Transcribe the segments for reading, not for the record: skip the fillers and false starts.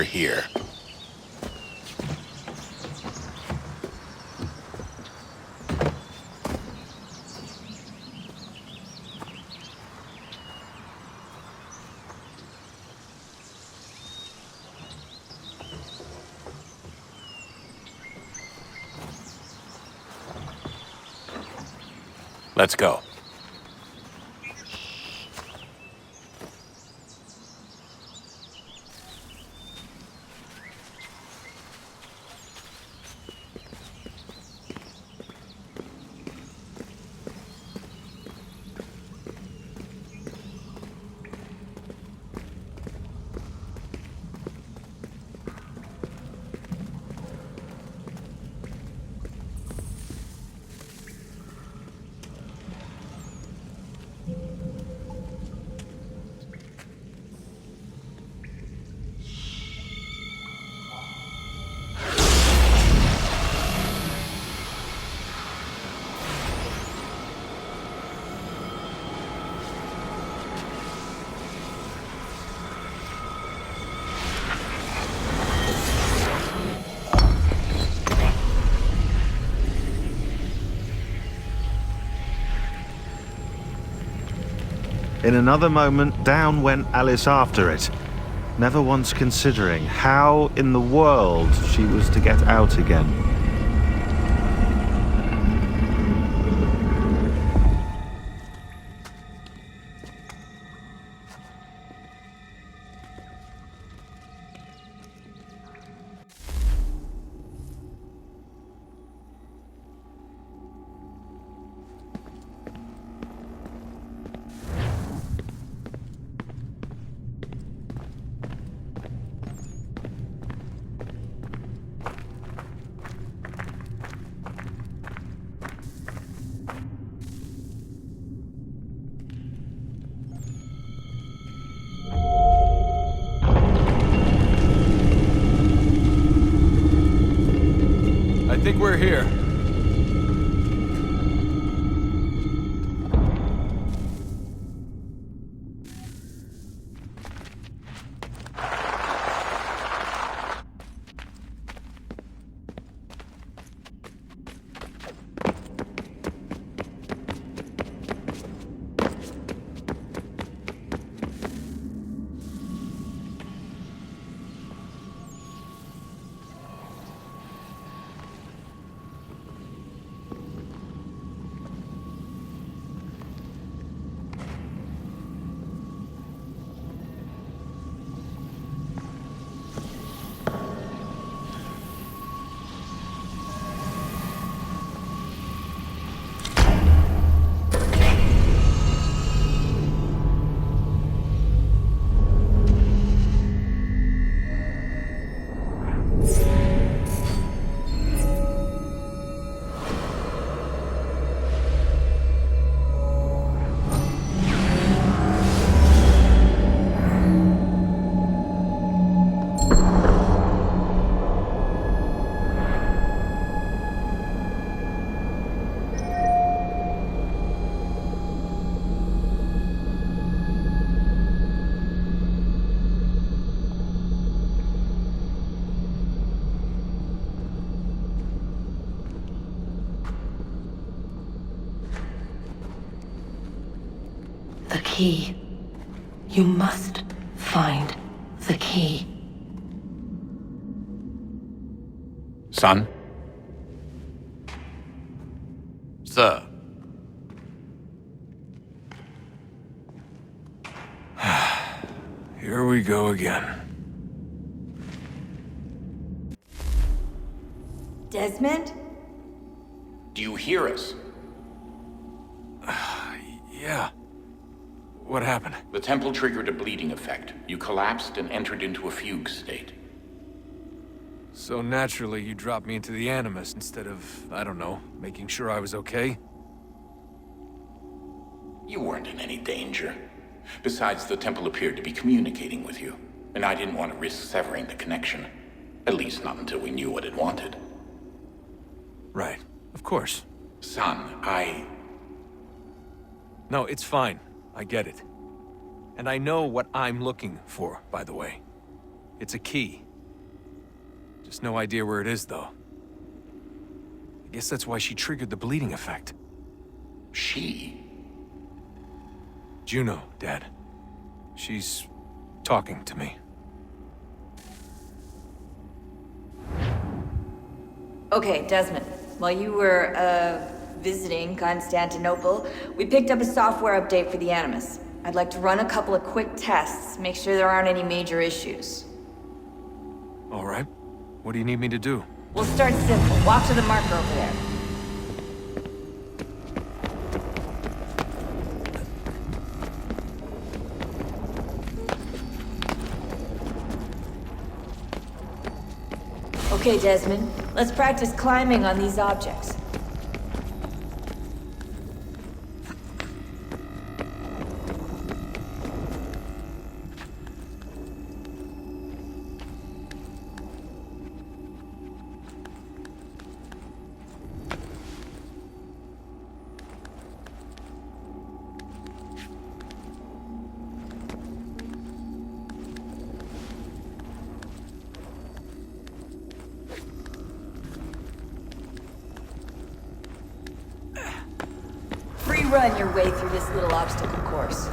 we're here. Let's go. In another moment, down went Alice after it, never once considering how in the world she was to get out again. I think we're here. The key. You must find the key. Son? Sir. Here we go again. Desmond? Do you hear us? Yeah. What happened? The temple triggered a bleeding effect. You collapsed and entered into a fugue state. So naturally, you dropped me into the Animus instead of, I don't know, making sure I was okay? You weren't in any danger. Besides, the temple appeared to be communicating with you, and I didn't want to risk severing the connection. At least not until we knew what it wanted. Right. Of course. Son, No, it's fine. I get it. And I know what I'm looking for, by the way. It's a key. Just no idea where it is, though. I guess that's why she triggered the bleeding effect. She? Juno, Dad. She's talking to me. Okay, Desmond. While you were, visiting Constantinople, we picked up a software update for the Animus. I'd like to run a couple of quick tests, make sure there aren't any major issues. All right. What do you need me to do? We'll start simple. Walk to the marker over there. Okay, Desmond. Let's practice climbing on these objects. Free run your way through this little obstacle course.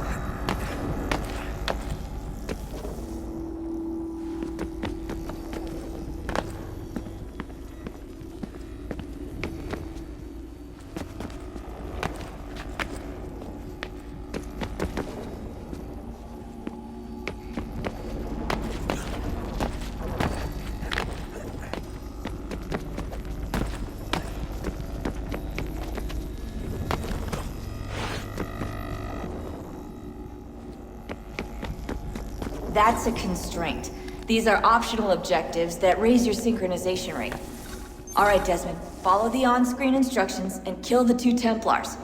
That's a constraint. These are optional objectives that raise your synchronization rate. All right, Desmond, follow the on-screen instructions and kill the 2 Templars.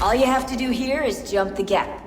All you have to do here is jump the gap.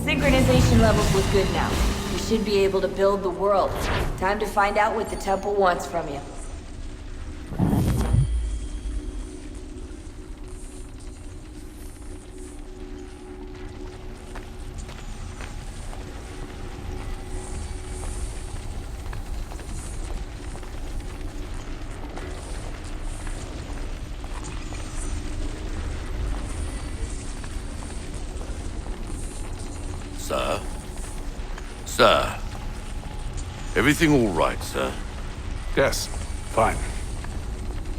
Synchronization levels look good now. You should be able to build the world. Time to find out what the temple wants from you. Sir? Sir? Everything all right, sir? Yes, fine.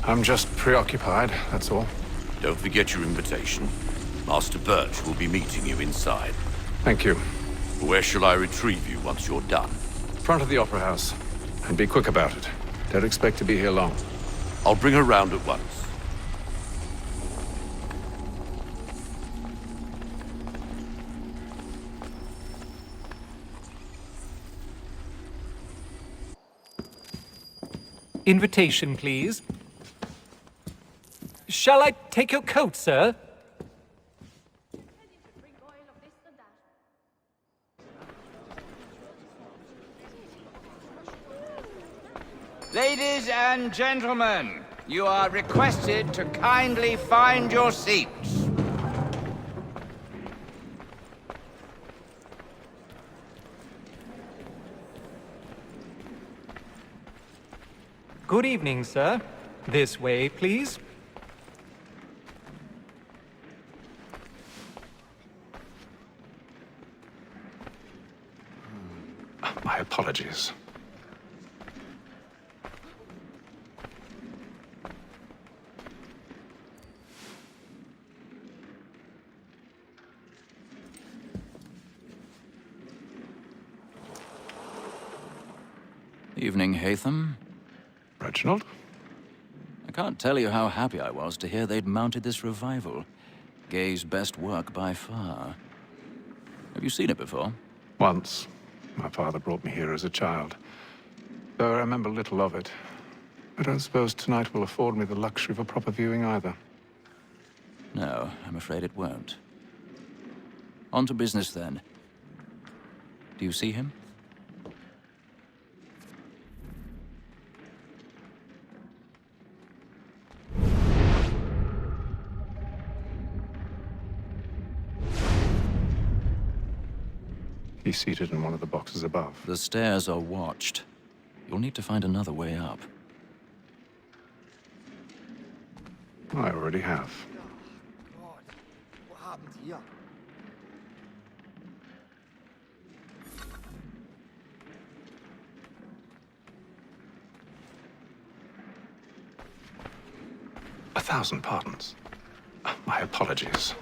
I'm just preoccupied, that's all. Don't forget your invitation. Master Birch will be meeting you inside. Thank you. Where shall I retrieve you once you're done? Front of the Opera House. And be quick about it. Don't expect to be here long. I'll bring her round at once. Invitation, please. Shall I take your coat, sir? Ladies and gentlemen, you are requested to kindly find your seats. Good evening, sir. This way, please. My apologies. Evening, Hatham. Reginald? I can't tell you how happy I was to hear they'd mounted this revival. Gay's best work by far. Have you seen it before? Once. My father brought me here as a child. Though I remember little of it. I don't suppose tonight will afford me the luxury of a proper viewing either. No, I'm afraid it won't. On to business, then. Do you see him? He's seated in one of the boxes above. The stairs are watched. You'll need to find another way up. I already have. A thousand pardons. My apologies.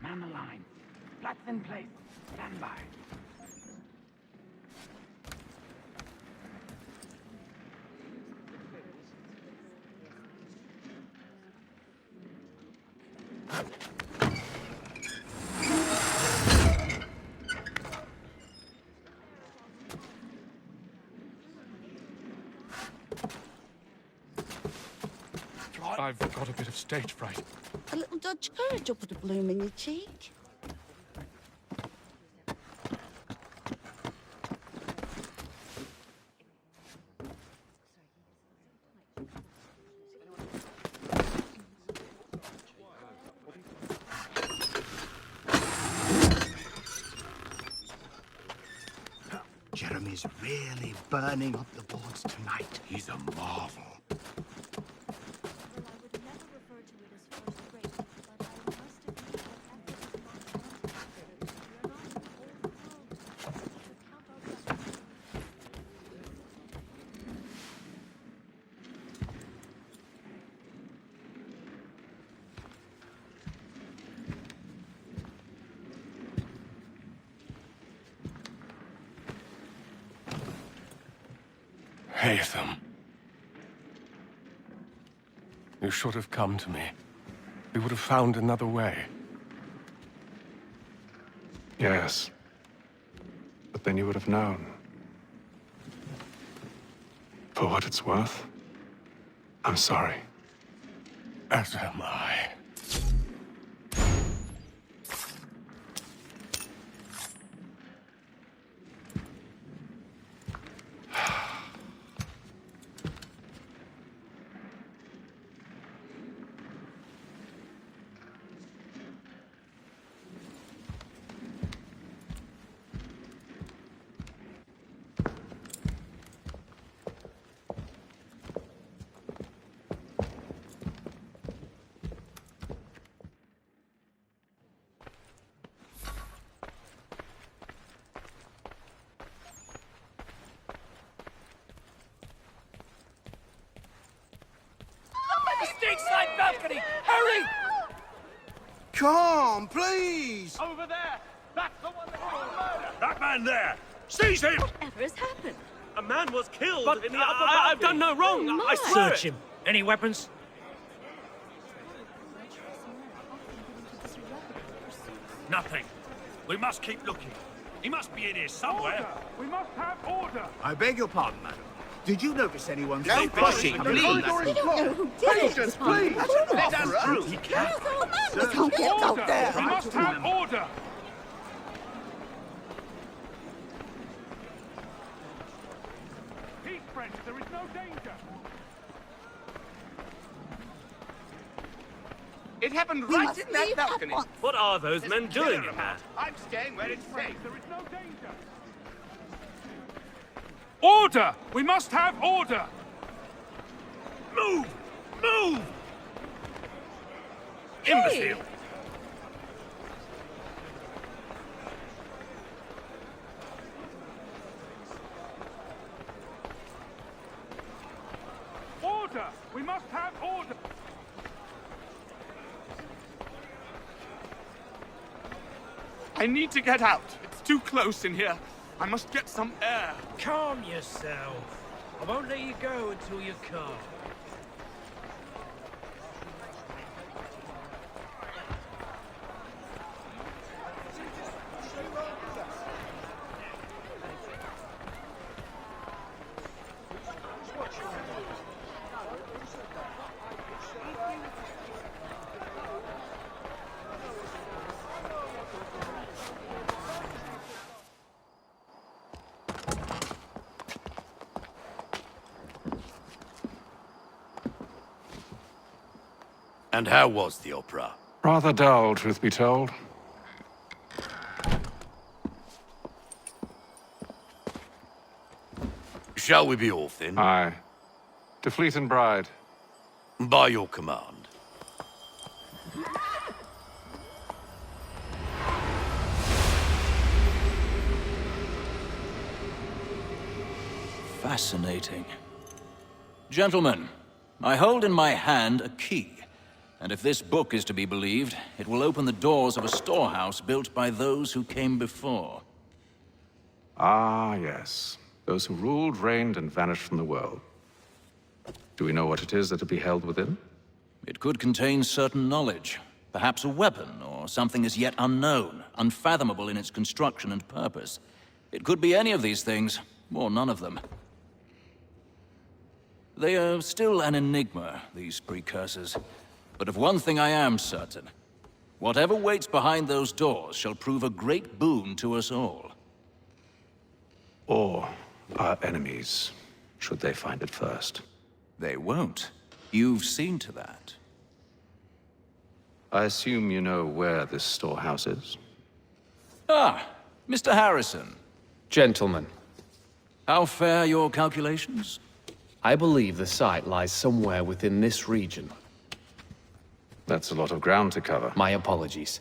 Man the line. Flats in place. Stand by. I've got a bit of stage fright. A little dodge courage will put a bloom in your cheek. He's really burning up the boards tonight. He's a marvel. Haytham. You should have come to me. We would have found another way. Yes. But then you would have known. For what it's worth, I'm sorry. As am I. Stateside balcony! Hurry! Come, please! Over there! That's the one that was murdered! That man there! Seize him! Whatever has happened? A man was killed But in the upper I've balcony. done no wrong. Oh, I my. swear Search it. him. Any weapons? Nothing. We must keep looking. He must be in here somewhere. We must have order! I beg your pardon, madam. Did you notice anyone No pushing, I please. We don't know who did it. please! Let us through. He can't. Oh, man, we can't get out there. We must have order! Peace, friends. There is no danger. It happened We right must in that leave balcony. at once. What are those men doing in there? I'm staying where it's safe. There is no danger. Order! We must have order! Move! Move! Imbecile! Order! We must have order! I need to get out. It's too close in here. I must get some air. Calm yourself. I won't let you go until you're calm. And how was the opera? Rather dull, truth be told. Shall we be off then? Aye. To Fleet and Bride. By your command. Fascinating. Gentlemen, I hold in my hand a key. And if this book is to be believed, it will open the doors of a storehouse built by those who came before. Ah, yes. Those who ruled, reigned, and vanished from the world. Do we know what it is that will be held within? It could contain certain knowledge, perhaps a weapon, or something as yet unknown, unfathomable in its construction and purpose. It could be any of these things, or none of them. They are still an enigma, these precursors. But of one thing I am certain. Whatever waits behind those doors shall prove a great boon to us all. Or our enemies, should they find it first. They won't. You've seen to that. I assume you know where this storehouse is? Ah, Mr. Harrison. Gentlemen, How fare your calculations? I believe the site lies somewhere within this region. That's a lot of ground to cover. My apologies.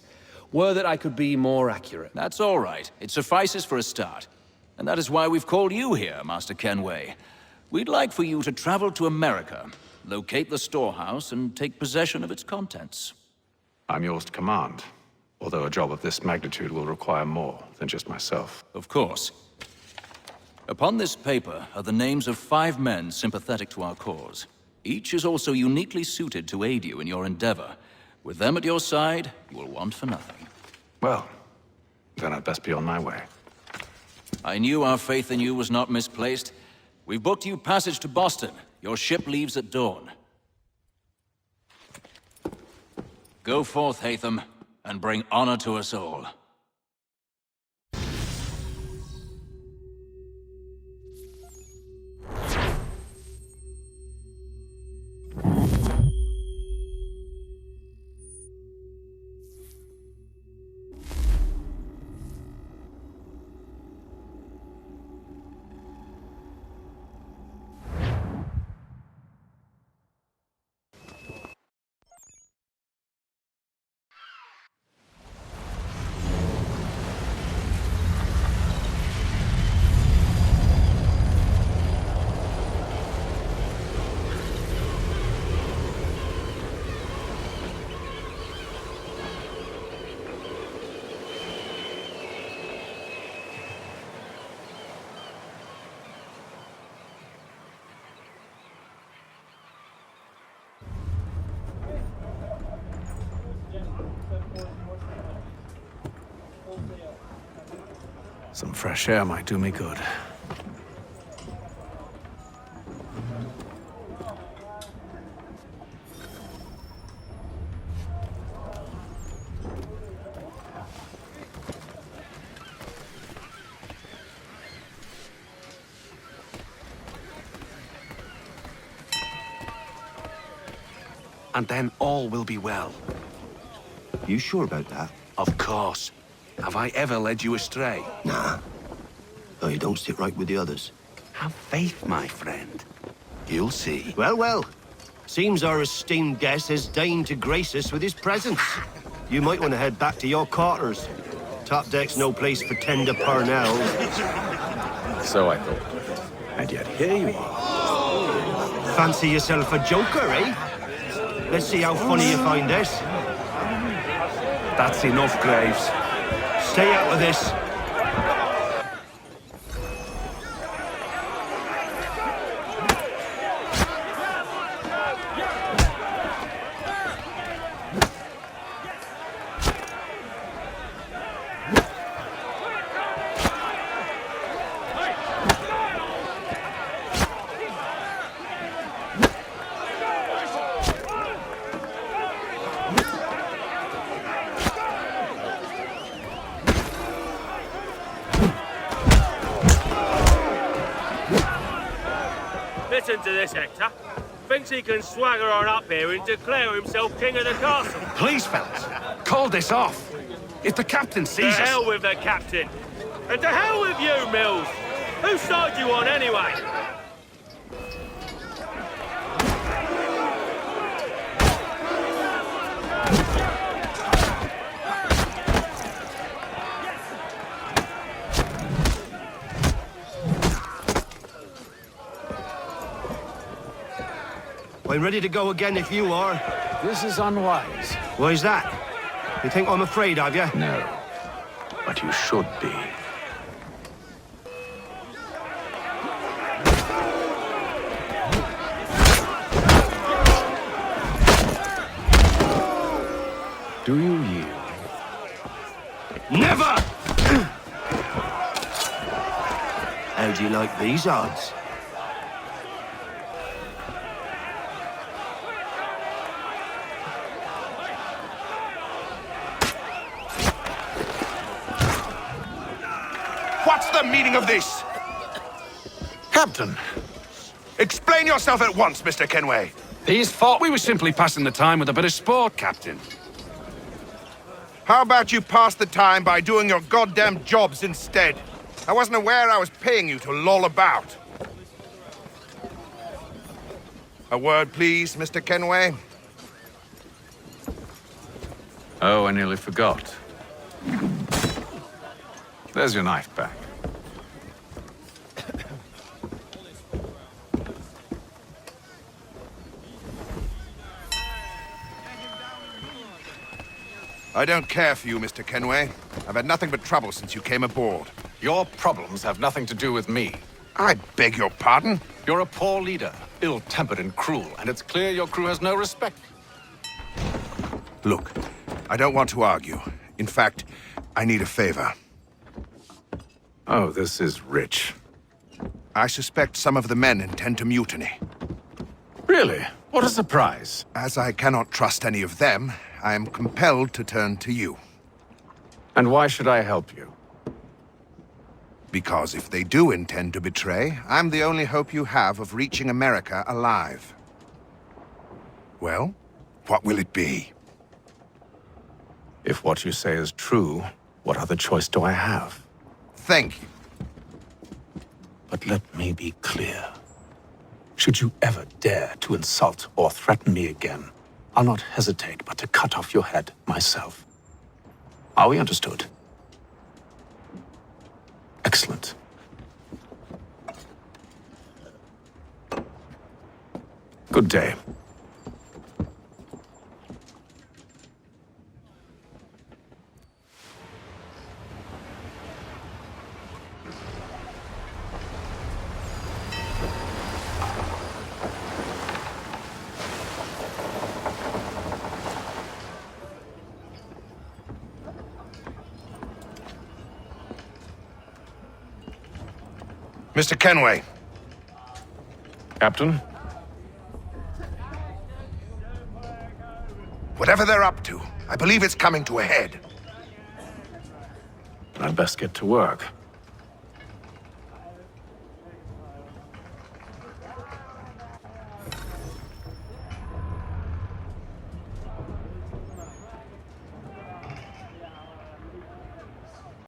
Were that I could be more accurate. That's all right. It suffices for a start. And that is why we've called you here, Master Kenway. We'd like for you to travel to America, locate the storehouse, and take possession of its contents. I'm yours to command, although a job of this magnitude will require more than just myself. Of course. Upon this paper are the names of 5 men sympathetic to our cause. Each is also uniquely suited to aid you in your endeavor. With them at your side, you will want for nothing. Well, then I'd best be on my way. I knew our faith in you was not misplaced. We've booked you passage to Boston. Your ship leaves at dawn. Go forth, Hatham, and bring honor to us all. Some fresh air might do me good. And then all will be well. You sure about that? Of course. Have I ever led you astray? Nah. Oh, you don't sit right with the others. Have faith, my friend. You'll see. Well, well. Seems our esteemed guest has deigned to grace us with his presence. You might want to head back to your quarters. Top deck's no place for tender parnells. So I thought. And yet here you are. Fancy yourself a joker, eh? Let's see how funny you find this. That's enough, Graves. Stay out of this. Listen to this, Hector. Thinks he can swagger on up here and declare himself king of the castle. Please, fellas, call this off. If the captain sees us... To hell with the captain. And to hell with you, Mills. Whose side you on, anyway? I'm ready to go again if you are. This is unwise. Why's that? You think I'm afraid of you? No. But you should be. Do you yield? Never! How do you like these odds? What's the meaning of this? Captain, explain yourself at once, Mr. Kenway. He's thought we were simply passing the time with a bit of sport, Captain. How about you pass the time by doing your goddamn jobs instead? I wasn't aware I was paying you to loll about. A word, please, Mr. Kenway. Oh, I nearly forgot. There's your knife back. I don't care for you, Mr. Kenway. I've had nothing but trouble since you came aboard. Your problems have nothing to do with me. I beg your pardon? You're a poor leader, ill-tempered and cruel, and it's clear your crew has no respect. Look, I don't want to argue. In fact, I need a favor. Oh, this is rich. I suspect some of the men intend to mutiny. Really? What a surprise. As I cannot trust any of them, I am compelled to turn to you. And why should I help you? Because if they do intend to betray, I'm the only hope you have of reaching America alive. Well, what will it be? If what you say is true, what other choice do I have? Thank you. But let me be clear. Should you ever dare to insult or threaten me again, I'll not hesitate but to cut off your head myself. Are we understood? Excellent. Good day. Mr. Kenway. Captain? Whatever they're up to, I believe it's coming to a head. I'd best get to work.